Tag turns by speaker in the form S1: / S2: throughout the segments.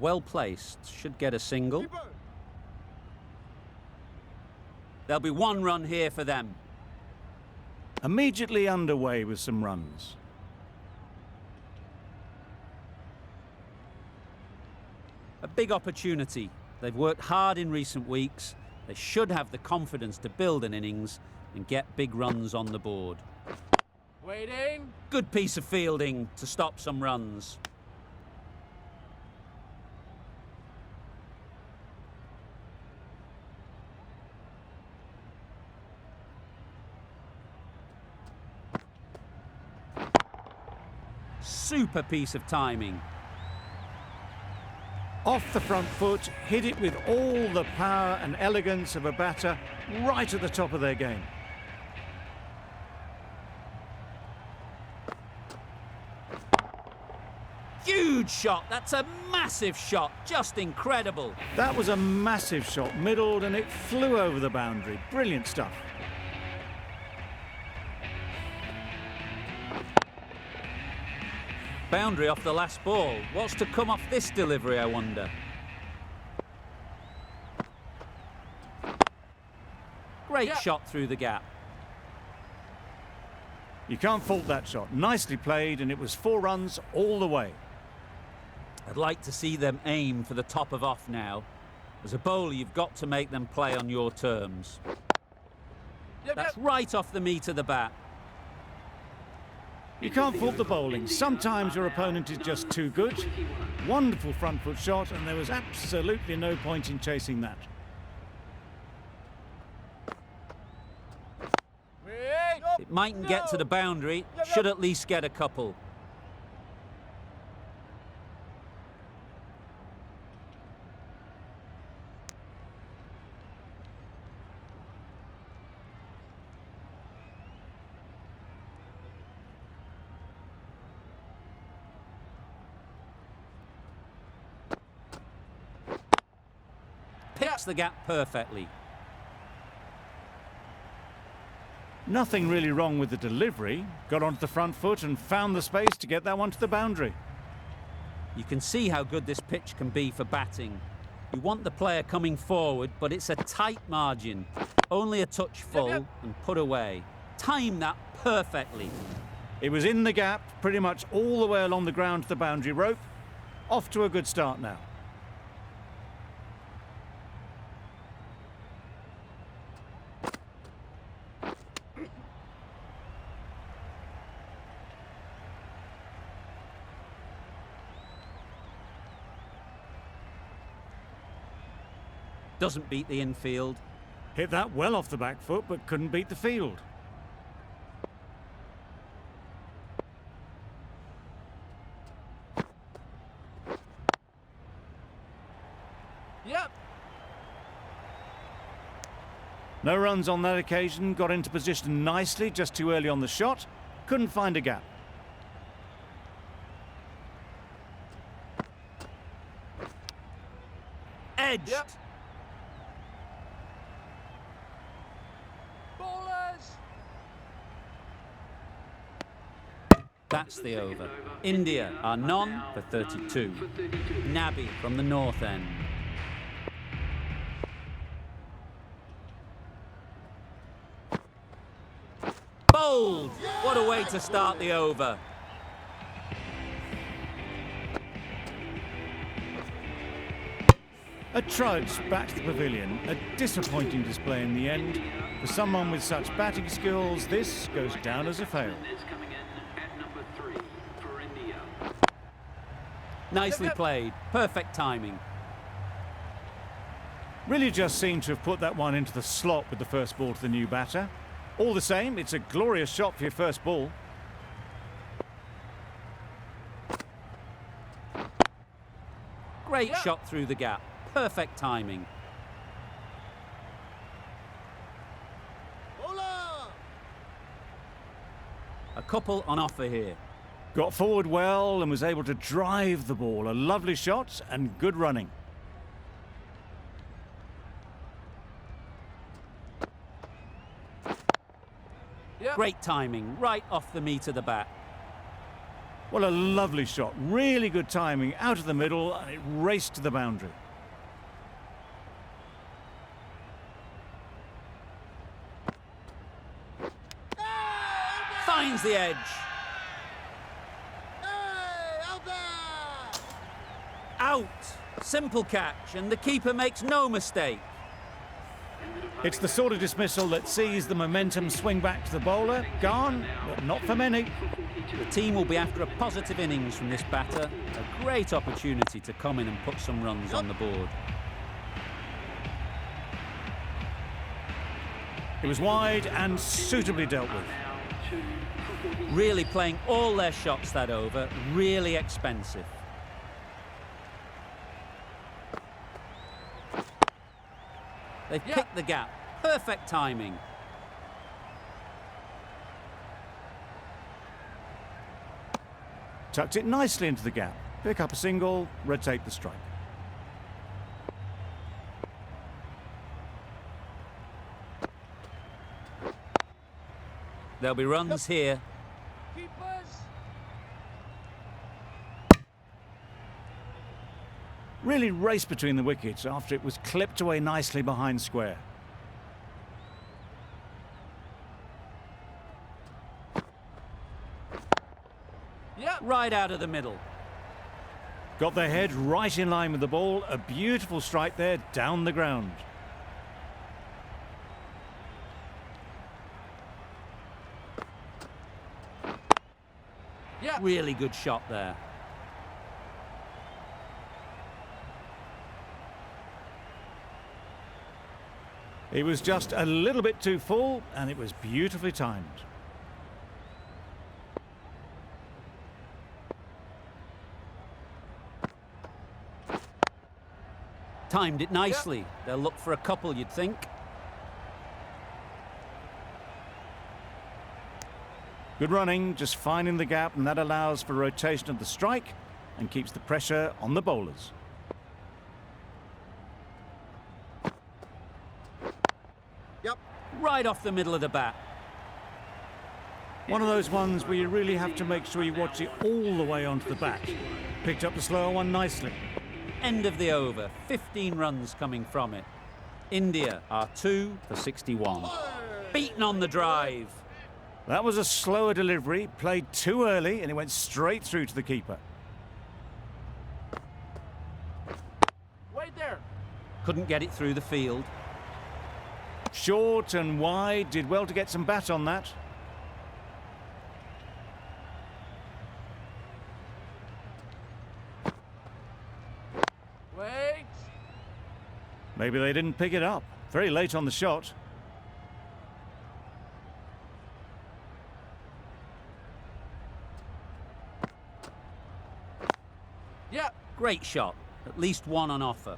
S1: well placed. Should get a single. There'll be one run here for them.
S2: Immediately underway with some runs.
S1: A big opportunity. They've worked hard in recent weeks. They should have the confidence to build an innings and get big runs on the board.
S3: Waiting.
S1: Good piece of fielding to stop some runs. Super piece of timing.
S2: Off the front foot, hit it with all the power and elegance of a batter right at the top of their game.
S1: Huge shot. That's a massive shot. Just incredible.
S2: That was a massive shot, middled, and it flew over the boundary. Brilliant stuff.
S1: Boundary off the last ball. What's to come off this delivery, I wonder? Great shot through the gap.
S2: You can't fault that shot. Nicely played, and it was 4 runs all the way.
S1: I'd like to see them aim for the top of off now. As a bowler, you've got to make them play on your terms. That's right off the meat of the bat.
S2: You can't fault the bowling. Sometimes your opponent is just too good. Wonderful front foot shot, and there was absolutely no point in chasing that.
S1: It mightn't get to the boundary. Should at least get a couple. Picks the gap perfectly.
S2: Nothing really wrong with the delivery. Got onto the front foot and found the space to get that one to the boundary.
S1: You can see how good this pitch can be for batting. You want the player coming forward, but it's a tight margin. Only a touch full and put away. Time that perfectly.
S2: It was in the gap, pretty much all the way along the ground to the boundary rope. Off to a good start now.
S1: Doesn't beat the infield.
S2: Hit that well off the back foot, but couldn't beat the field. No runs on that occasion. Got into position nicely, just too early on the shot. Couldn't find a gap.
S1: Edged. That's the over. India are none for 32. Nabi from the north end. Bowled! What a way to start the over.
S2: A trudge back to the pavilion. A disappointing display in the end. For someone with such batting skills, this goes down as a fail.
S1: Nicely played. Perfect timing.
S2: Really just seemed to have put that one into the slot with the first ball to the new batter. All the same, it's a glorious shot for your first ball.
S1: Great shot through the gap. Perfect timing. A couple on offer here.
S2: Got forward well and was able to drive the ball. A lovely shot and good running.
S1: Great timing, right off the meat of the bat.
S2: Well, a lovely shot. Really good timing out of the middle, and it raced to the boundary.
S1: Finds the edge. Out. Simple catch, and the keeper makes no mistake.
S2: It's the sort of dismissal that sees the momentum swing back to the bowler. Gone, but not for many.
S1: The team will be after a positive innings from this batter. A great opportunity to come in and put some runs on the board.
S2: It was wide and suitably dealt with.
S1: Really playing all their shots that over. Really expensive. They've picked the gap. Perfect timing.
S2: Tucked it nicely into the gap. Pick up a single, rotate the strike.
S1: There'll be runs here.
S3: Keepers.
S2: Really raced between the wickets after it was clipped away nicely behind square.
S3: Yep.
S1: Right out of the middle.
S2: Got their head right in line with the ball. A beautiful strike there down the ground.
S3: Yeah.
S1: Really good shot there.
S2: He was just a little bit too full, and it was beautifully timed.
S1: Timed it nicely. They'll look for a couple, you'd think.
S2: Good running, just finding the gap, and that allows for rotation of the strike and keeps the pressure on the bowlers.
S1: Right off the middle of the bat.
S2: One of those ones where you really have to make sure you watch it all the way onto the bat. Picked up the slower one nicely.
S1: End of the over. 15 runs coming from it. India are 2 for 61. Beaten on the drive.
S2: That was a slower delivery, played too early, and it went straight through to the keeper.
S3: Wait there.
S1: Couldn't get it through the field.
S2: Short and wide, did well to get some bat on that.
S3: Wait.
S2: Maybe they didn't pick it up. Very late on the shot.
S3: Yeah.
S1: Great shot. At least one on offer.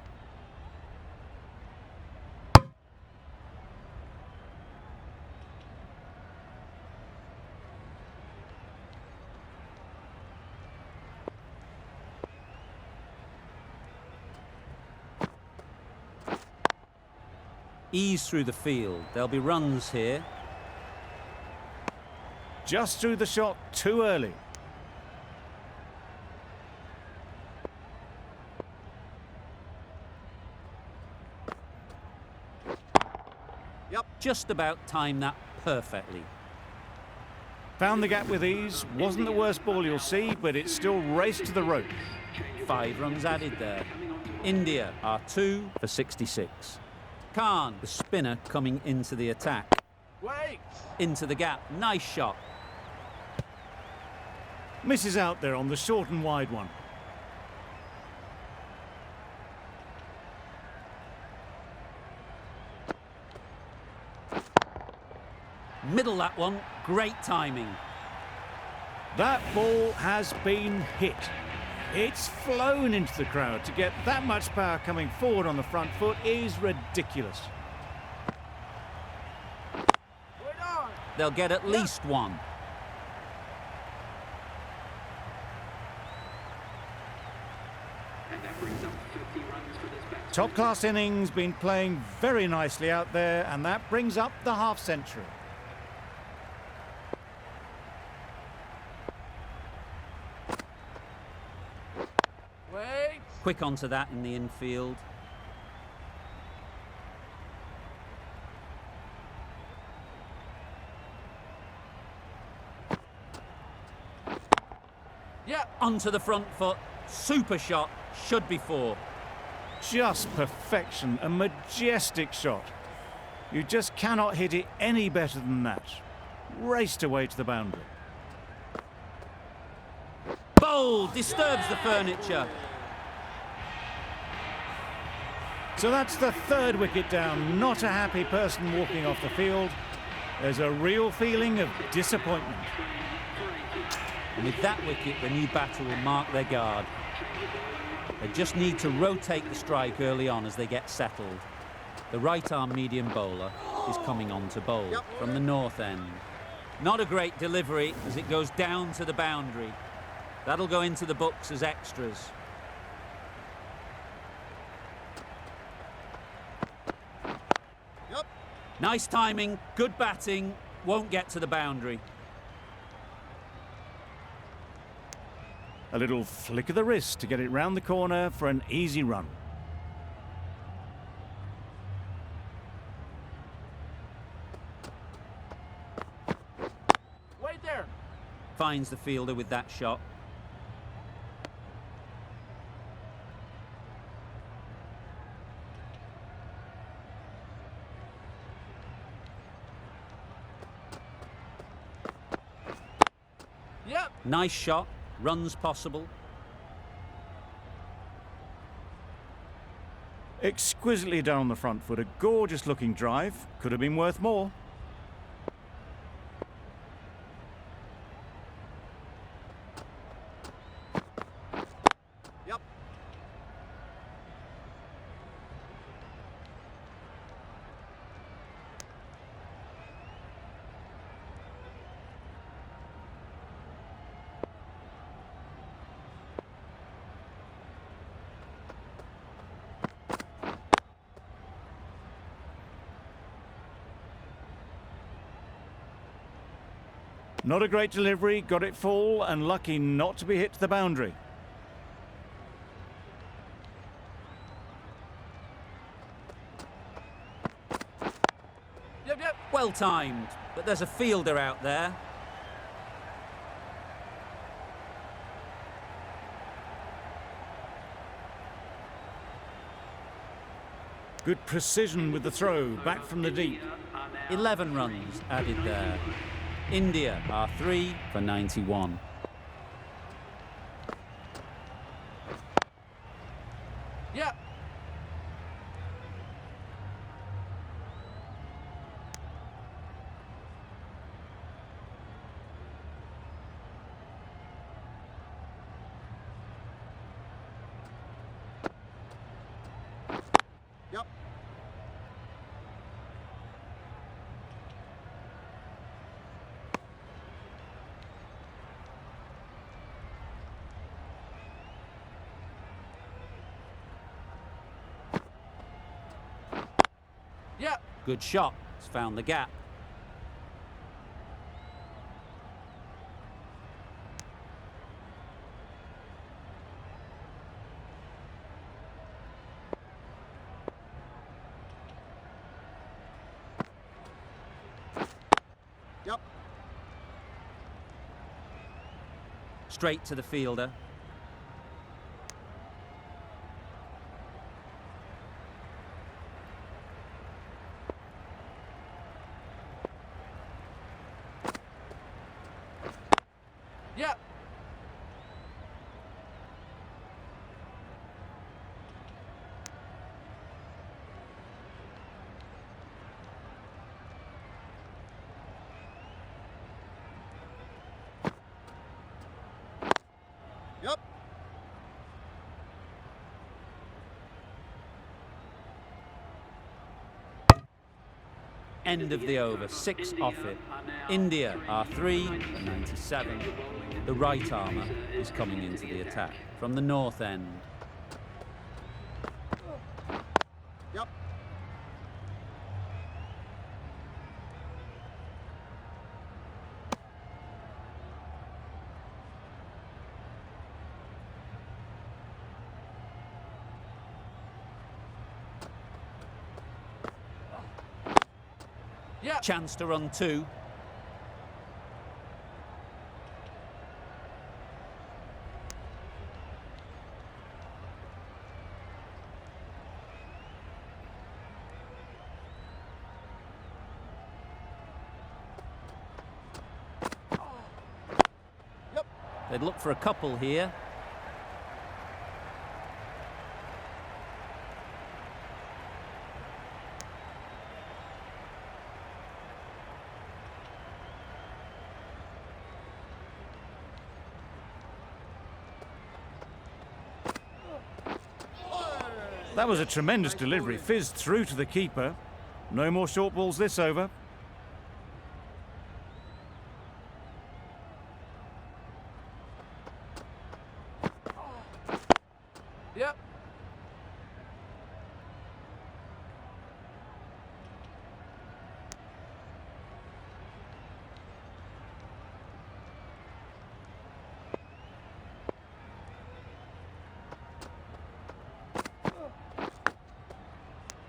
S1: Ease through the field. There'll be runs here.
S2: Just through the shot too early.
S1: Just about timed that perfectly.
S2: Found the gap with ease. Wasn't the worst ball you'll see, but it still raced to the rope.
S1: 5 runs added there. India are 2 for 66. Khan, the spinner, coming into the attack.
S3: Wait.
S1: Into the gap. Nice shot.
S2: Misses out there on the short and wide one.
S1: Middle that one. Great timing.
S2: That ball has been hit. It's flown into the crowd. To get that much power coming forward on the front foot is ridiculous.
S3: Wait on.
S1: They'll get at least one.
S2: Top class innings, been playing very nicely out there, and that brings up the half century.
S1: Quick onto that in the infield.
S3: Yeah.
S1: Onto the front foot. Super shot. Should be 4.
S2: Just perfection, a majestic shot. You just cannot hit it any better than that. Raced away to the boundary.
S1: Bowl disturbs the furniture.
S2: So that's the 3rd wicket down. Not a happy person walking off the field. There's a real feeling of disappointment.
S1: And with that wicket, the new batter will mark their guard. They just need to rotate the strike early on as they get settled. The right-arm medium bowler is coming on to bowl from the north end. Not a great delivery as it goes down to the boundary. That'll go into the books as extras. Nice timing, good batting, won't get to the boundary.
S2: A little flick of the wrist to get it round the corner for an easy run.
S3: Wait there.
S1: Finds the fielder with that shot.
S3: Yep.
S1: Nice shot, runs possible.
S2: Exquisitely done on the front foot. A gorgeous looking drive. Could have been worth more.
S3: Yep.
S2: Not a great delivery, got it full and lucky not to be hit to the boundary.
S3: Yep.
S1: Well timed, but there's a fielder out there.
S2: Good precision with the throw, back from the deep.
S1: 11 runs added there. India are 3 for 91.
S3: Yeah. Yep. Yeah.
S1: Good shot, it's found the gap.
S3: Yep.
S1: Straight to the fielder.
S3: Yep. Yep.
S1: End of the over, 6 off it. India are 3 for 97. The right armour is coming into the attack from the north end.
S3: Yep. Yeah.
S1: Chance to run two.
S3: Yep.
S1: They'd look for a couple here.
S2: That was a tremendous delivery, fizzed through to the keeper. No more short balls this over.
S3: Yep.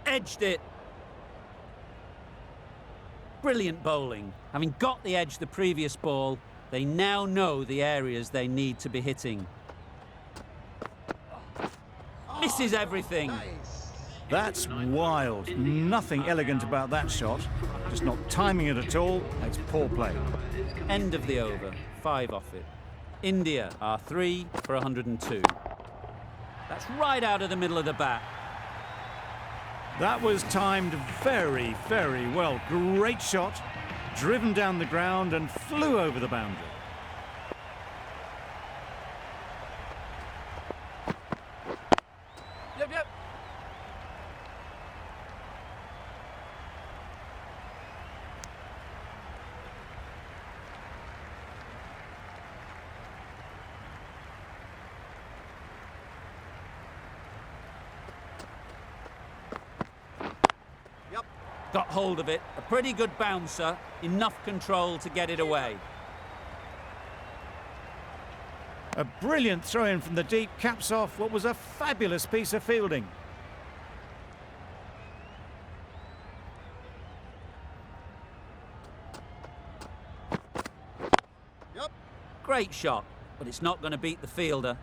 S1: Edged it. Brilliant bowling. Having got the edge the previous ball, they now know the areas they need to be hitting. Misses everything.
S3: Nice.
S2: That's wild. Nothing elegant about that shot. Just not timing it at all. It's poor play.
S1: End of the over. 5 off it. India are 3 for 102. That's right out of the middle of the bat.
S2: That was timed very, very well. Great shot. Driven down the ground and flew over the boundary.
S3: Yep, yep. Yep.
S1: Got hold of it. A pretty good bouncer. Enough control to get it away.
S2: A brilliant throw-in from the deep caps off what was a fabulous piece of fielding.
S3: Yep.
S1: Great shot, but it's not going to beat the fielder.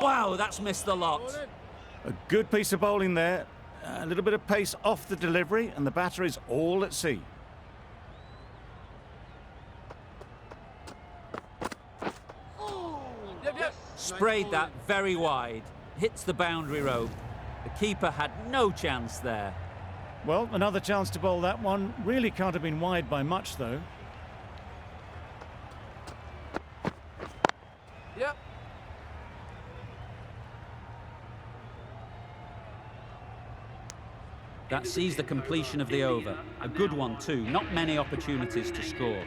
S1: Wow, that's missed the lot.
S2: A good piece of bowling there. A little bit of pace off the delivery and the batter is all at sea.
S3: Yep, yep.
S1: Sprayed that very wide. Hits the boundary rope. The keeper had no chance there.
S2: Well, another chance to bowl that one. Really can't have been wide by much, though.
S3: Yep.
S1: That sees the completion of the over. A good one too. Not many opportunities to score.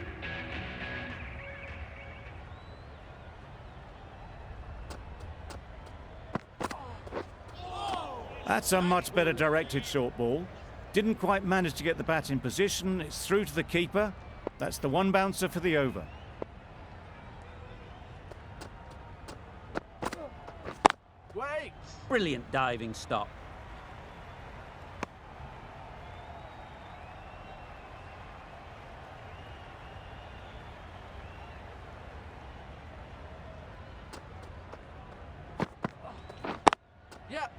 S2: That's a much better directed short ball. Didn't quite manage to get the bat in position. It's through to the keeper. That's the one bouncer for the over.
S3: Wait.
S1: Brilliant diving stop.
S3: Yep.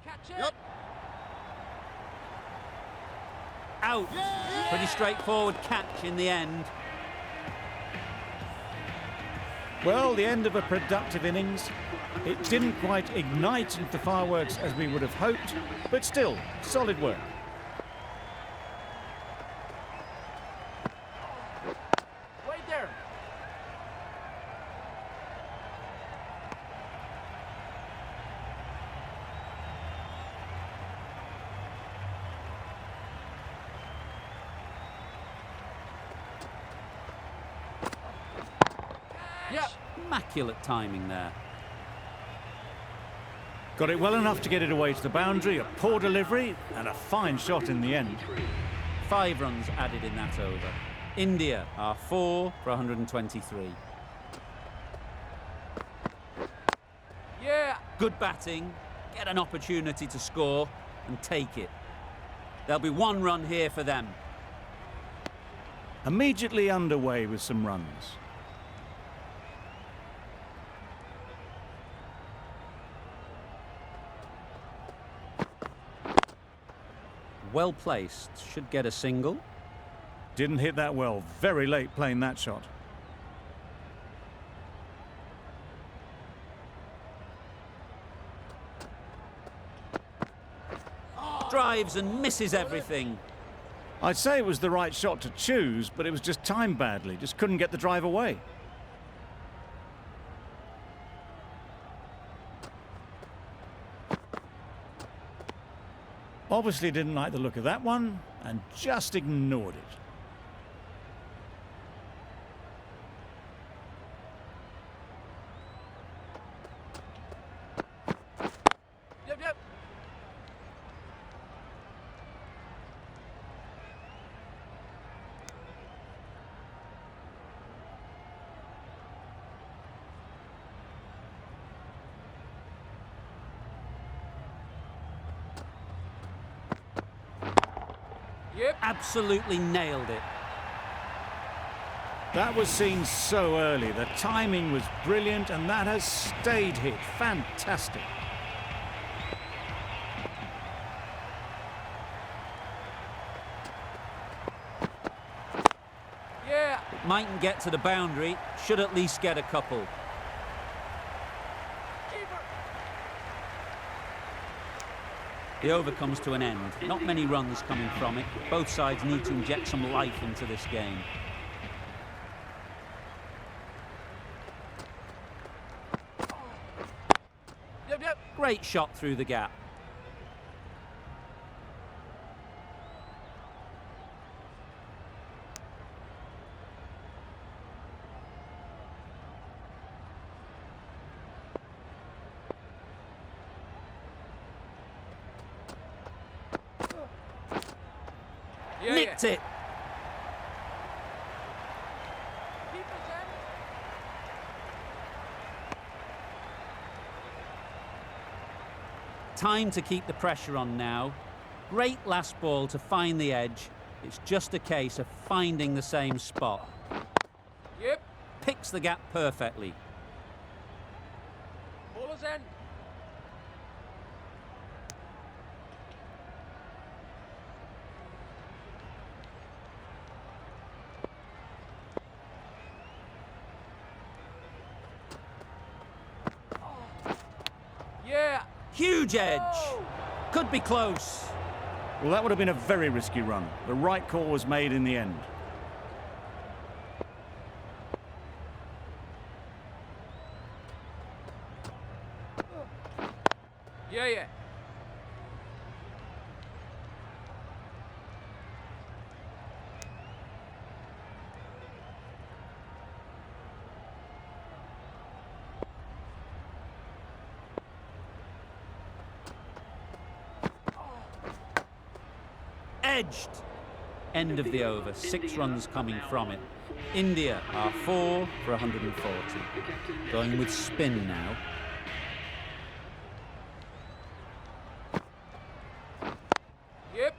S3: Catch it.
S2: Yep.
S1: Out. Pretty straightforward catch in the end.
S2: Well, the end of a productive innings. It didn't quite ignite into fireworks as we would have hoped, but still, solid work.
S3: Wait there.
S1: Immaculate timing there.
S2: Got it well enough to get it away to the boundary, a poor delivery, and a fine shot in the end.
S1: 5 runs added in that over. India are 4 for 123.
S3: Yeah.
S1: Good batting, get an opportunity to score and take it. There'll be 1 run here for them.
S2: Immediately underway with some runs.
S1: Well placed, should get a single.
S2: Didn't hit that well, very late playing that shot.
S1: Drives and misses everything.
S2: I'd say it was the right shot to choose, but it was just timed badly, just couldn't get the drive away. Obviously didn't like the look of that one and just ignored it.
S3: Yep, yep. Yep.
S1: Absolutely nailed it.
S2: That was seen so early. The timing was brilliant and that has stayed hit. Fantastic.
S3: Yeah.
S1: It mightn't get to the boundary, should at least get a couple.
S3: Keeper.
S1: The over comes to an end. Not many runs coming from it. Both sides need to inject some life into this game.
S3: Yep, yep.
S1: Great shot through the gap.
S3: Yeah,
S1: Nicked
S3: yeah.
S1: it.
S3: Keeper's in.
S1: Time to keep the pressure on now. Great last ball to find the edge. It's just a case of finding the same spot.
S3: Yep.
S1: Picks the gap perfectly.
S3: Ball is in. Yeah.
S1: Huge edge. Could be close.
S2: Well, that would have been a very risky run. The right call was made in the end.
S3: Yeah, yeah.
S1: Edged. End of the over. 6 runs coming from it. India are 4 for 140. Going with spin now.
S3: Yep.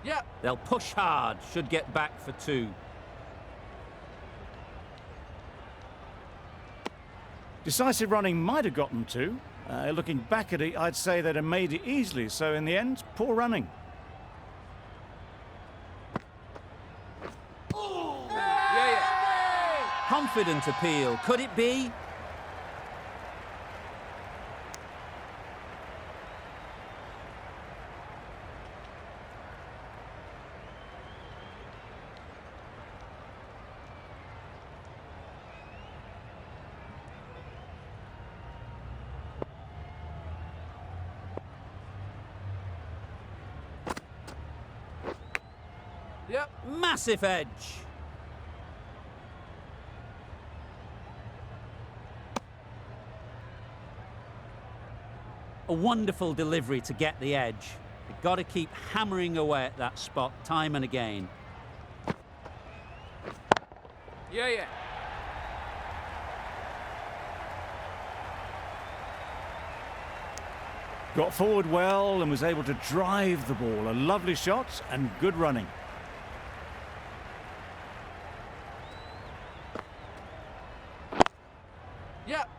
S3: Yeah.
S1: They'll push hard. Should get back for 2.
S2: Decisive running might have gotten 2. Looking back at it, I'd say they'd have made it easily. So in the end, poor running.
S3: Yeah, yeah.
S1: Confident appeal. Could it be?
S3: Yep.
S1: Massive edge. A wonderful delivery to get the edge. You've got to keep hammering away at that spot time and again.
S3: Yeah, yeah.
S2: Got forward well and was able to drive the ball. A lovely shot and good running.
S3: Yep.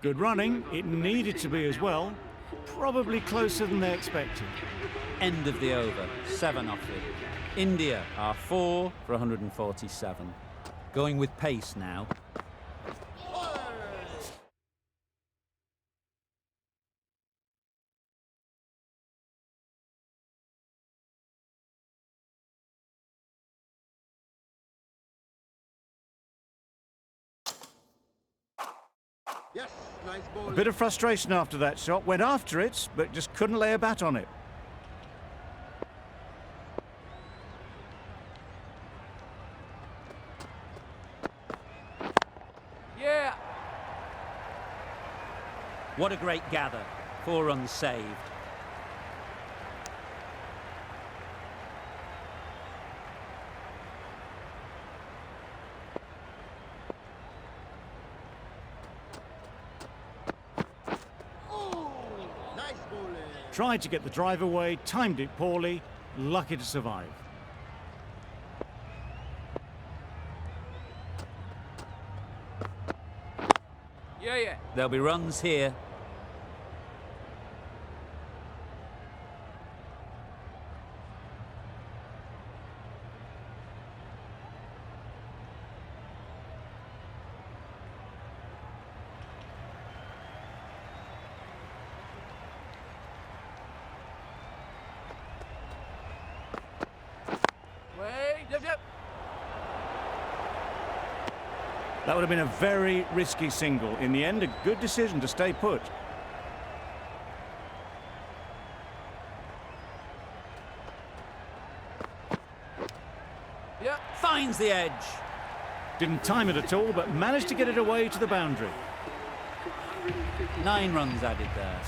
S2: Good running. It needed to be as well. Probably closer than they expected.
S1: End of the over. 7 off it. India are 4 for 147. Going with pace now.
S4: Yes, nice ball.
S2: A bit of frustration after that shot. Went after it, but just couldn't lay a bat on it.
S3: Yeah.
S1: What a great gather. 4 runs saved.
S4: Oh, nice bowling.
S2: Tried to get the drive away, timed it poorly, lucky to survive.
S3: Yeah, yeah.
S1: There'll be runs here.
S3: Wait. Yep, yep.
S2: That would have been a very risky single. In the end, a good decision to stay put.
S3: Yep.
S1: Finds the edge.
S2: Didn't time it at all, but managed to get it away to the boundary.
S1: 9 runs added there.